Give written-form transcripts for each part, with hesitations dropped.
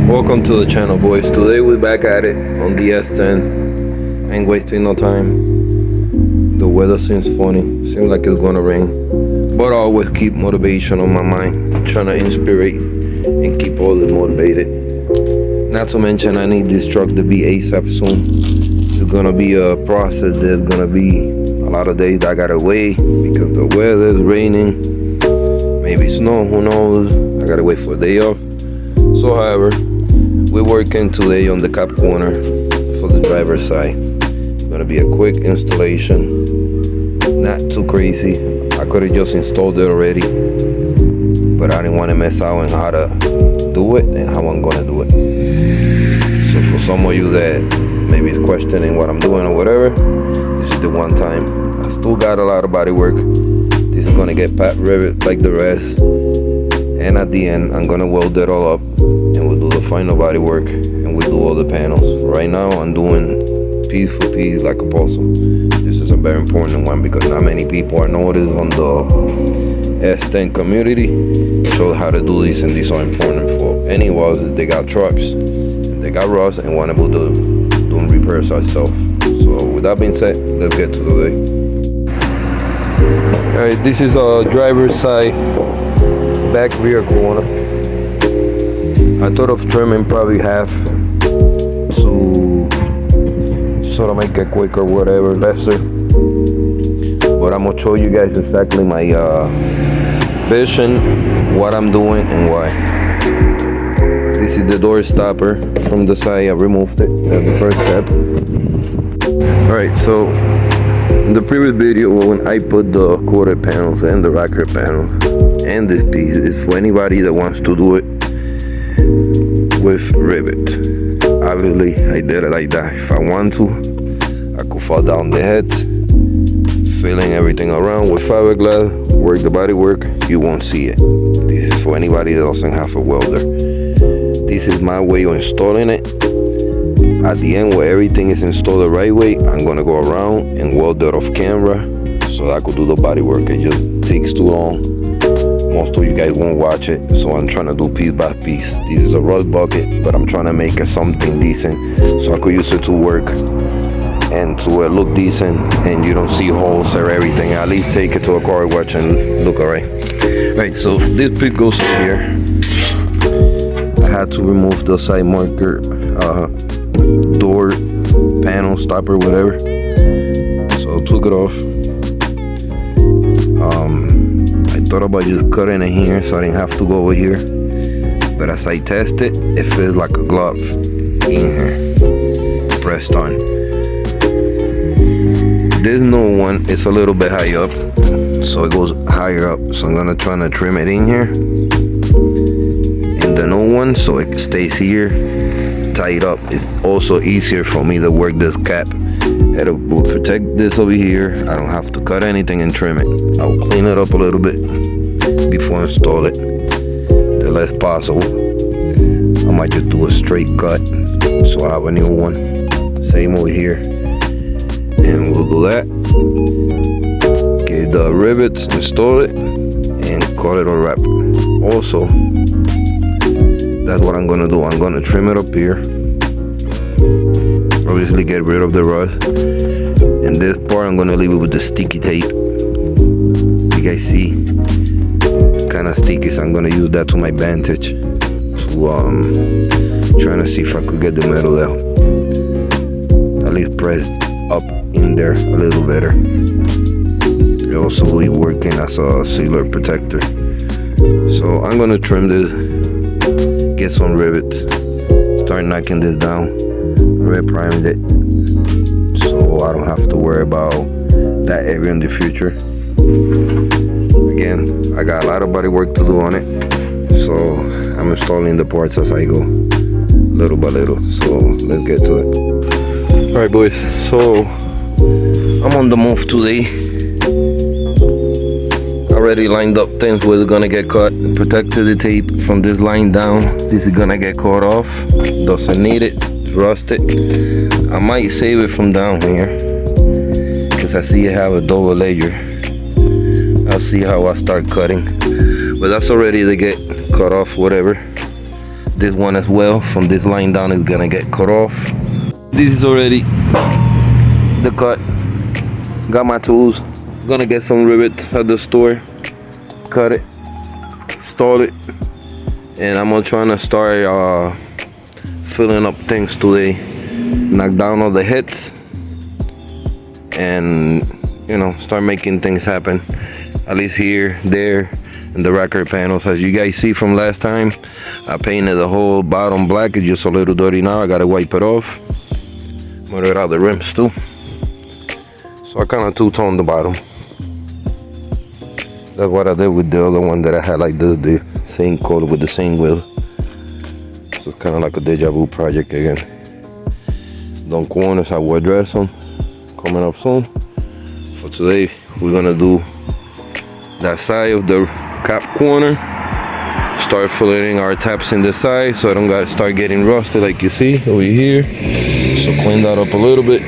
Welcome to the channel, boys. Today we're back at it on the S10. Ain't wasting no time. The weather seems funny. Seems like it's gonna rain. But I always keep motivation on my mind. Trying to inspire and keep all motivated. Not to mention I need this truck to be ASAP soon. It's gonna be a process. There's gonna be a lot of days I gotta wait because the weather is raining. Maybe snow, who knows. I gotta wait for a day off. So however, we're working today on the cab corner for the driver's side. It's gonna be a quick installation, not too crazy. I could have just installed it already, but I didn't want to mess out on how to do it and how I'm gonna do it. So for some of you that maybe is questioning what I'm doing or whatever, this is the one time. I still got a lot of body work. This is gonna get pat rivet like the rest, and at the end I'm gonna weld it all up and we'll do the final body work and we'll do all the panels. For right now I'm doing piece for piece like a puzzle. This is a very important one because not many people are noticed on the S10 community show how to do this, and these are important for anyone that they got trucks and they got rust and want to do repairs ourselves. So with that being said, let's get to today. Alright, this is a driver's side back rear corner. I thought of trimming probably half to sort of make it quicker, whatever, lesser. But I'm gonna show you guys exactly my vision, what I'm doing and why. This is the door stopper from the side. I removed it. That's the first step. Alright, so in the previous video when I put the quarter panels and the rocker panels and this piece, it's for anybody that wants to do it with rivet. Obviously I did it like that. If I want to, I could fall down the heads, filling everything around with fiberglass, work the body work, you won't see it. This is for anybody that doesn't have a welder. This is my way of installing it. At the end where everything is installed the right way, I'm gonna go around and weld it off camera so I could do the body work. It just takes too long. Most of you guys won't watch it, so I'm trying to do piece by piece. This is a rust bucket, but I'm trying to make it something decent so I could use it to work and to look decent and you don't see holes or everything. At least take it to a car wash and look alright. Right, so this piece goes here. I had to remove the side marker, door, panel, stopper, whatever. So I took it off. I thought about just cutting it here so I didn't have to go over here. But as I test it, it feels like a glove in here, pressed on. This new one is a little bit high up, so it goes higher up. So I'm gonna try to trim it in here. In the new one, so it stays here, tied up. It's also easier for me to work this cap. It will protect this over here. I don't have to cut anything and trim it. I'll clean it up a little bit before I install it. The less possible. I might just do a straight cut so I have a new one. Same over here. And we'll do that. Get the rivets, install it, and call it a wrap. Also, that's what I'm gonna do. I'm gonna trim it up here. Obviously get rid of the rust. And this part I'm gonna leave it with the sticky tape. You guys see? Kinda sticky, so I'm gonna use that to my advantage. To trying to see if I could get the metal out. At least press up in there a little better. It also will be working as a sealer protector. So I'm gonna trim this, get some rivets, start knocking this down. Red primed it so I don't have to worry about that area in the future. Again, I got a lot of body work to do on it, so I'm installing the parts as I go, little by little. So let's get to it. Alright boys, so I'm on the move today. Already lined up things where it's gonna get cut. Protected the tape from this line down. This is gonna get cut off. Doesn't need it. Rusted. I might save it from down here because I see it have a double layer. I'll see how I start cutting, but that's already to get cut off, whatever. This one as well, from this line down, is gonna get cut off. This is already the cut. Got my tools. Gonna get some rivets at the store, cut it, install it, and I'm gonna try to start filling up things today. Knock down all the hits and, you know, start making things happen, at least here, there, and the rocker panels. As you guys see from last time, I painted the whole bottom black. It's just a little dirty now. I gotta wipe it off. Murder out the rims too. So I kind of two-toned the bottom. That's what I did with the other one that I had, like the same color with the same wheel. So it's kind of like a deja vu project again. Don corners, I will address them coming up soon. For today, we're gonna do that side of the cap corner. Start filling our taps in the side so I don't gotta start getting rusted like you see over here. So clean that up a little bit.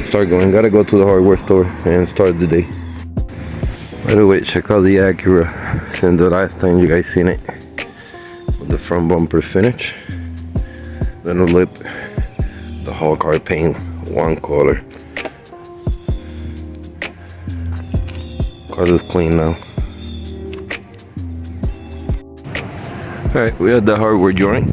Start going. Gotta go to the hardware store and start the day. By the way, check out the Acura since the last time you guys seen it. With the front bumper finish, then the lip, the whole car paint one color. Car is clean now. Alright, we have the hardware joint.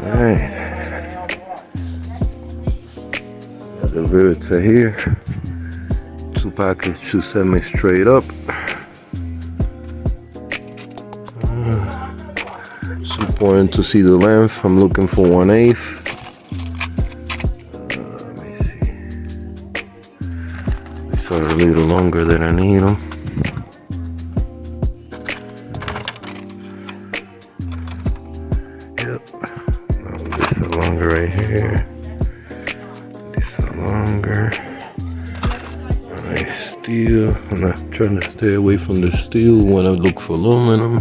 Alright. The rivets are here. 2 pockets, 2 semi straight up. It's important to see the length. I'm looking for 1/8. Let me see. These are a little longer than I need them. Yep. These are longer right here. These are longer. Nice steel. I'm not trying to stay away from the steel when I look for aluminum.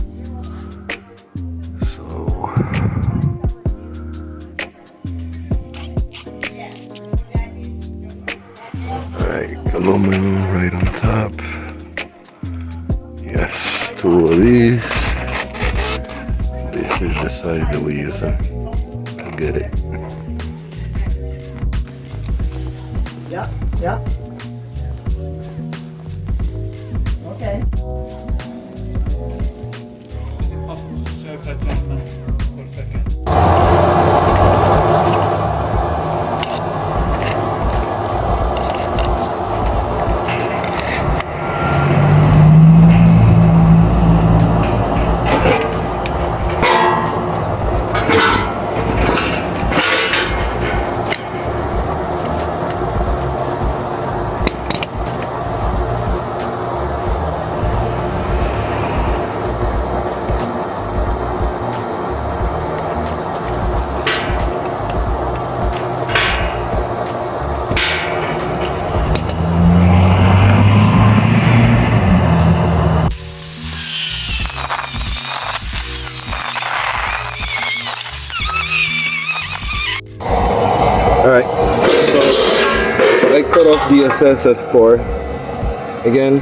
Aluminum right on top. Yes, 2 of these. This is the side that we're using. I get it. Yep, yep. Okay. Is it possible to serve that gentleman for a second? Alright, so I cut off the SSF part. Again,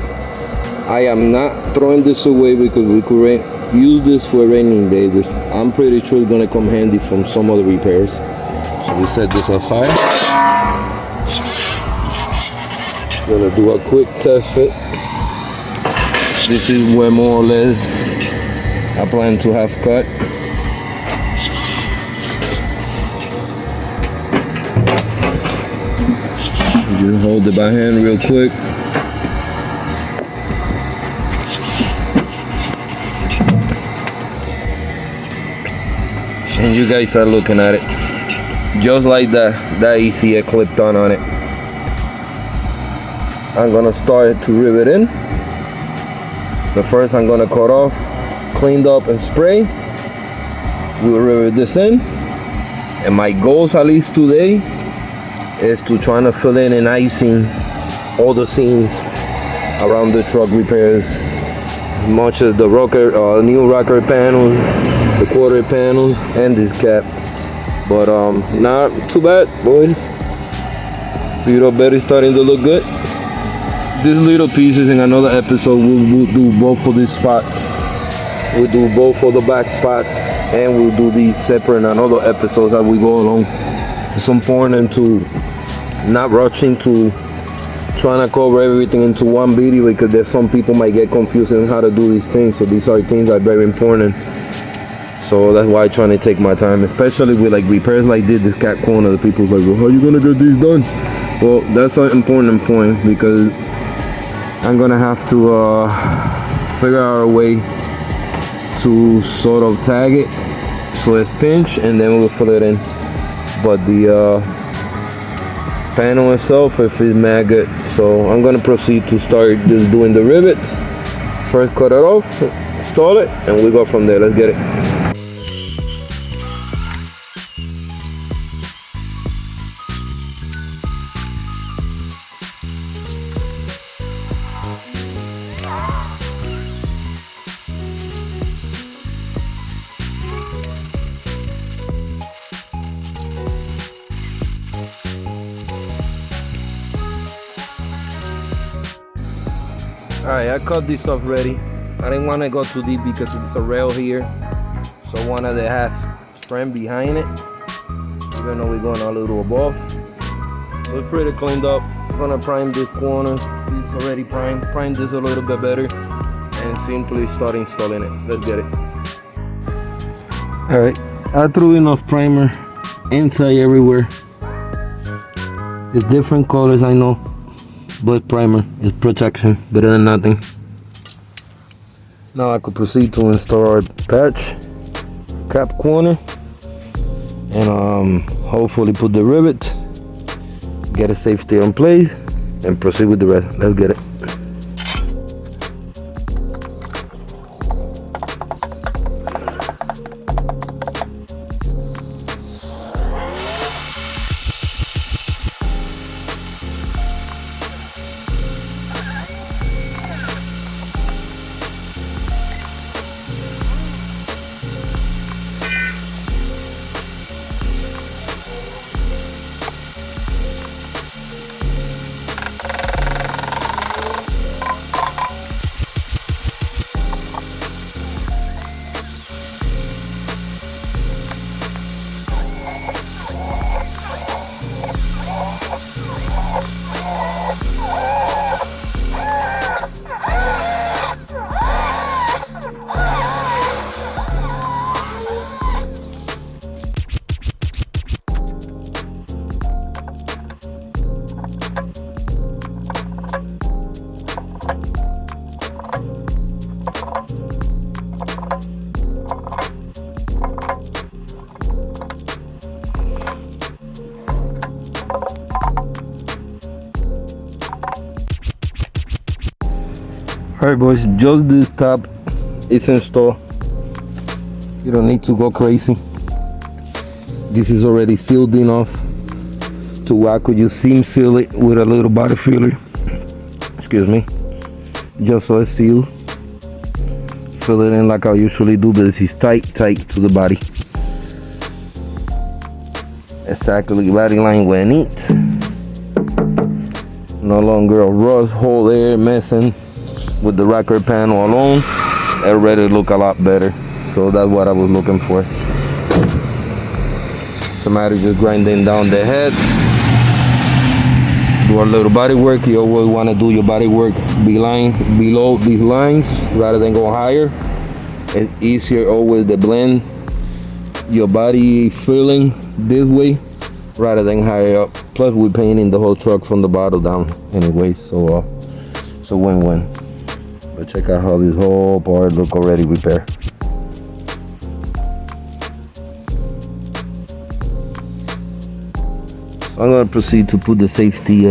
I am not throwing this away because we could use this for a raining day, which I'm pretty sure is gonna come handy from some other repairs. So we set this aside. Gonna do a quick test fit. This is where more or less I plan to have cut. Just hold it by hand real quick. And you guys are looking at it. Just like that easy clipped on it. I'm gonna start to rivet in. But first I'm gonna cut off, cleaned up and spray. We'll rivet this in. And my goals, at least today, is to try to fill in and icing all the seams around the truck repairs, as much as the rocker, new rocker panels, the quarter panels, and this cap. But not too bad, boys. Speed up bed is starting to look good. These little pieces in another episode, we'll do both of these spots. We'll do both of the back spots, and we'll do these separate in another episodes as we go along. It's important to not rushing to trying to cover everything into one video, because there's some people might get confused on how to do these things. So these are things that are very important. So that's why I'm trying to take my time, especially with like repairs like this cat corner. The people's like, well, how are you gonna get these done? Well, that's an important point, because I'm gonna have to figure out a way to sort of tag it so it's pinched, and then we'll fill it in. But the panel itself, if it's mad good, so I'm gonna proceed to start just doing the rivets. First, cut it off, install it, and we go from there. Let's get it. Alright, I cut this off ready. I didn't want to go too deep because it's a rail here, so I wanted to have strength behind it, even though we're going a little above. So it's pretty cleaned up. I'm gonna prime this corner. This is already primed. Prime this a little bit better, and simply start installing it. Let's get it. Alright, I threw enough primer inside everywhere. It's different colors, I know, but primer is protection, better than nothing. Now I could proceed to install our patch cap corner, and hopefully put the rivet, get a safety in place, and proceed with the rest. Let's get it. Alright boys, just this top is installed. You don't need to go crazy. This is already sealed enough to I could just seam seal it with a little body filler. Excuse me. Just so it's sealed. Fill it in like I usually do, but this is tight to the body. Exactly body line where it needs. No longer a rust hole there messing with the rocker panel alone. It already look a lot better, so that's what I was looking for. Somebody just grinding down the head, do a little body work. You always want to do your body work below these lines rather than go higher. It's easier always to blend your body feeling this way rather than higher up. Plus we're painting the whole truck from the bottom down anyway, so win-win. But check out how this whole part look already repaired. So I'm gonna proceed to put the safety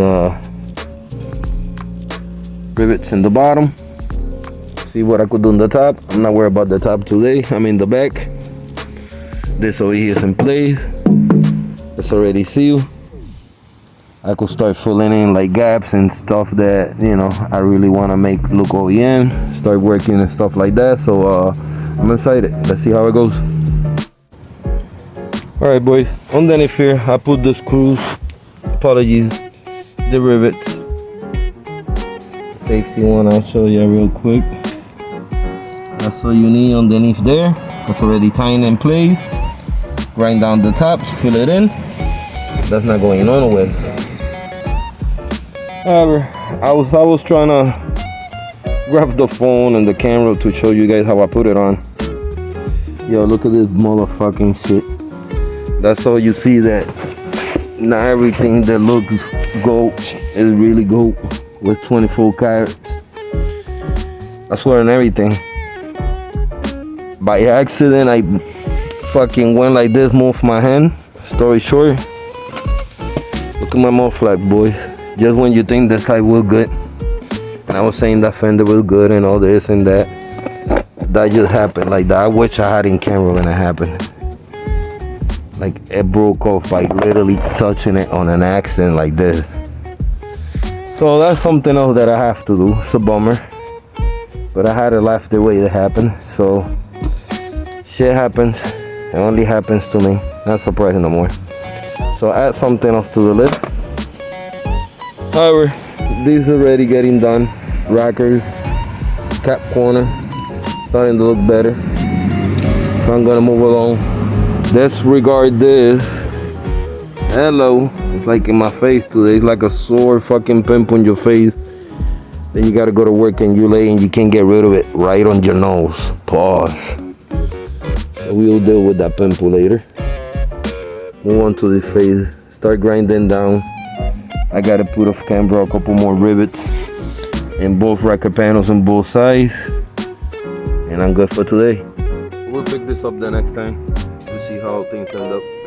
rivets in the bottom. See what I could do on the top. I'm not worried about the top today. I'm in the back. This over here is in place. It's already sealed. I could start filling in like gaps and stuff that, you know, I really want to make look OEM, start working and stuff like that. So I'm excited. Let's see how it goes. Alright boys, underneath here I put the screws, apologies, the rivets. Safety one I'll show you real quick. That's all you need underneath there. That's already tied in place. Grind down the tops, fill it in. That's not going nowhere. However, I was trying to grab the phone and the camera to show you guys how I put it on. Yo, look at this motherfucking shit. That's all you see, that not everything that looks gold is really gold with 24 carats. I swear on everything. By accident, I fucking went like this, moved my hand. Story short, look at my mouth flap, boys. Just when you think this side was good, and I was saying that fender was good and all this and that, that just happened like that. I wish I had in camera when it happened. Like it broke off by literally touching it on an accident like this. So that's something else that I have to do. It's a bummer, but I had to laugh the way it happened. So shit happens. It only happens to me. Not surprising no more. So add something else to the list. However, these are already getting done. Rockers, cap corner, starting to look better. So I'm gonna move along. Disregard this. Hello. It's like in my face today. It's like a sore fucking pimple on your face. Then you gotta go to work and you lay and you can't get rid of it right on your nose. Pause. So we'll deal with that pimple later. Move on to the face. Start grinding down. I gotta put off camera a couple more rivets in both rocker panels on both sides. And I'm good for today. We'll pick this up the next time. See how things end up.